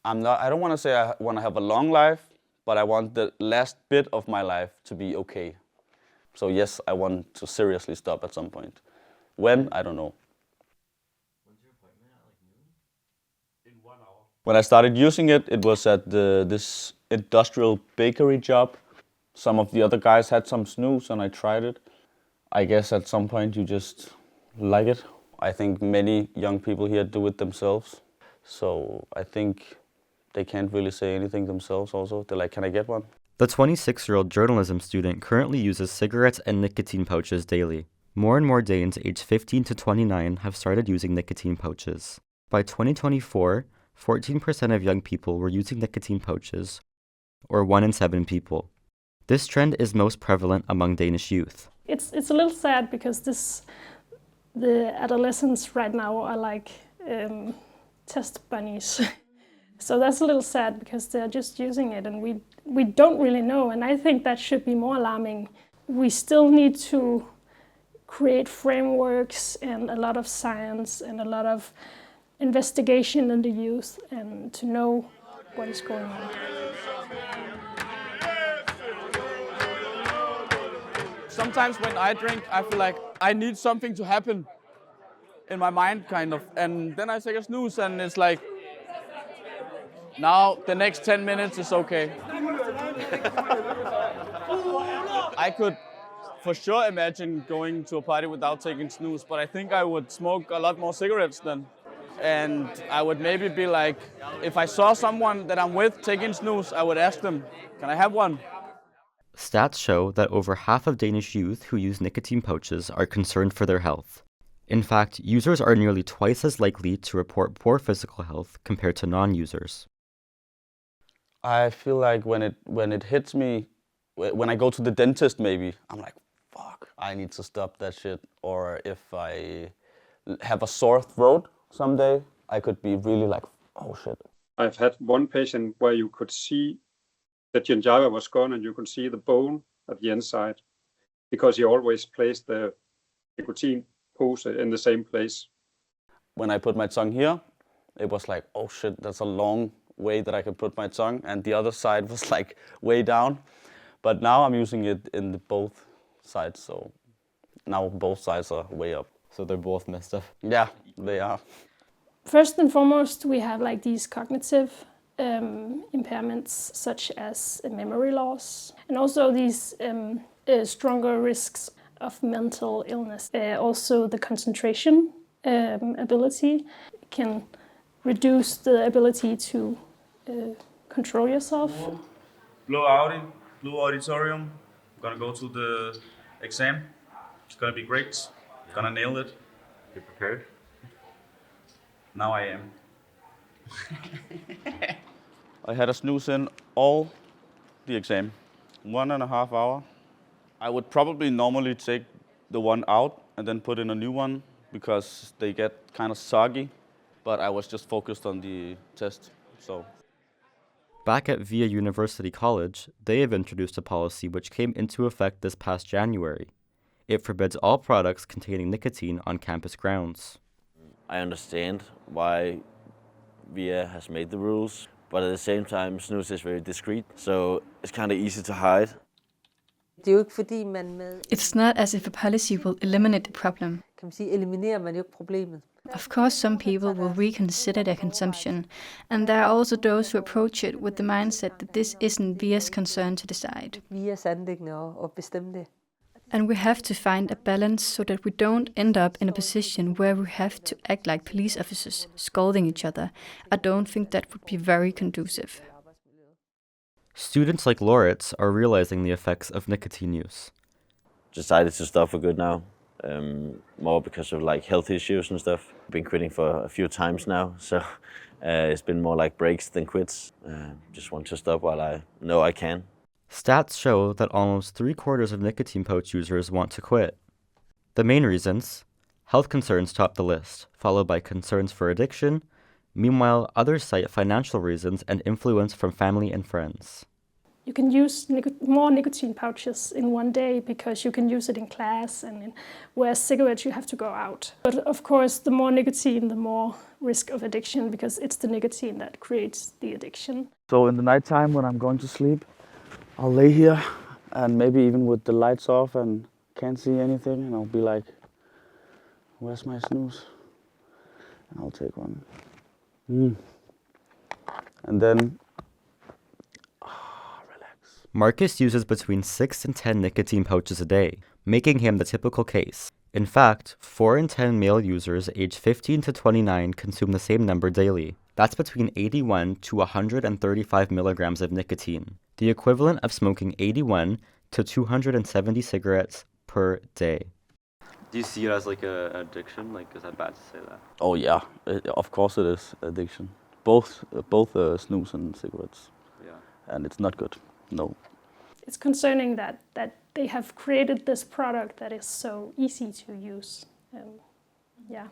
I don't want to say I want to have a long life, but I want the last bit of my life to be okay. So yes, I want to seriously stop at some point. When? I don't know. When's your appointment at, like noon? In 1 hour. When I started using it, it was at this industrial bakery job. Some of the other guys had some snus and I tried it. I guess at some point you just like it. I think many young people here do it themselves. So I think they can't really say anything themselves also. They're like, can I get one? The 26-year-old journalism student currently uses cigarettes and nicotine pouches daily. More and more Danes aged 15 to 29 have started using nicotine pouches. By 2024, 14% of young people were using nicotine pouches, or 1 in 7 people. This trend is most prevalent among Danish youth. It's a little sad because the adolescents right now are like test bunnies. So that's a little sad because they're just using it and we don't really know, and I think that should be more alarming. We still need to create frameworks and a lot of science and a lot of investigation in the youth and to know what is going on. Sometimes when I drink, I feel like I need something to happen in my mind, kind of. And then I take a snooze and it's like, now the next 10 minutes is okay. I could for sure imagine going to a party without taking snooze, but I think I would smoke a lot more cigarettes then. And I would maybe be like, if I saw someone that I'm with taking snooze, I would ask them, can I have one? Stats show that over half of Danish youth who use nicotine pouches are concerned for their health. In fact, users are nearly twice as likely to report poor physical health compared to non-users. I feel like when it hits me, when I go to the dentist maybe, I'm like, fuck, I need to stop that shit. Or if I have a sore throat someday, I could be really like, oh shit. I've had one patient where you could see the gingiva was gone and you could see the bone at the inside because he always placed the nicotine pose in the same place. When I put my tongue here, it was like, oh shit, that's a long way that I can put my tongue, and the other side was like way down. But now I'm using it in both sides, so now both sides are way up. So they're both messed up? Yeah, they are. First and foremost, we have like these cognitive impairments such as memory loss and also these stronger risks of mental illness. Also the concentration ability can reduce the ability to control yourself. Blue Audi, Blue Auditorium. I'm gonna go to the exam. It's gonna be great. Gonna nail it. You prepared? Now I am. I had a snooze in all the exam, 1.5 hours. I would probably normally take the one out and then put in a new one because they get kind of soggy, but I was just focused on the test, so. Back at Via University College, they have introduced a policy which came into effect this past January. It forbids all products containing nicotine on campus grounds. I understand why Via has made the rules, but at the same time, snus is very discreet, so it's kind of easy to hide. It's not as if a policy will eliminate the problem. Of course, some people will reconsider their consumption, and there are also those who approach it with the mindset that this isn't Via's concern to decide. And we have to find a balance so that we don't end up in a position where we have to act like police officers, scolding each other. I don't think that would be very conducive. Students like Lauritz are realizing the effects of nicotine use. Decided to stop for good now, more because of like health issues and stuff. Been quitting for a few times now, so it's been more like breaks than quits. Just want to stop while I know I can. Stats show that almost 3/4 of nicotine pouch users want to quit. The main reasons: health concerns top the list, followed by concerns for addiction. Meanwhile, others cite financial reasons and influence from family and friends. you can use more nicotine pouches in one day because you can use it in class, and whereas cigarettes you have to go out. But of course, the more nicotine, the more risk of addiction, because it's the nicotine that creates the addiction. So in the nighttime when I'm going to sleep, I'll lay here and maybe even with the lights off and can't see anything, and I'll be like, where's my snooze? And I'll take one. And then relax. Marcus uses between 6 and 10 nicotine pouches a day, making him the typical case. In fact, 4 in 10 male users aged 15 to 29 consume the same number daily. That's between 81 to 135 milligrams of nicotine, the equivalent of smoking 81 to 270 cigarettes per day. Do you see it as like an addiction? Like, is that bad to say that? Oh yeah, of course it is addiction. Both snus and cigarettes. Yeah. And it's not good, no. It's concerning that they have created this product that is so easy to use.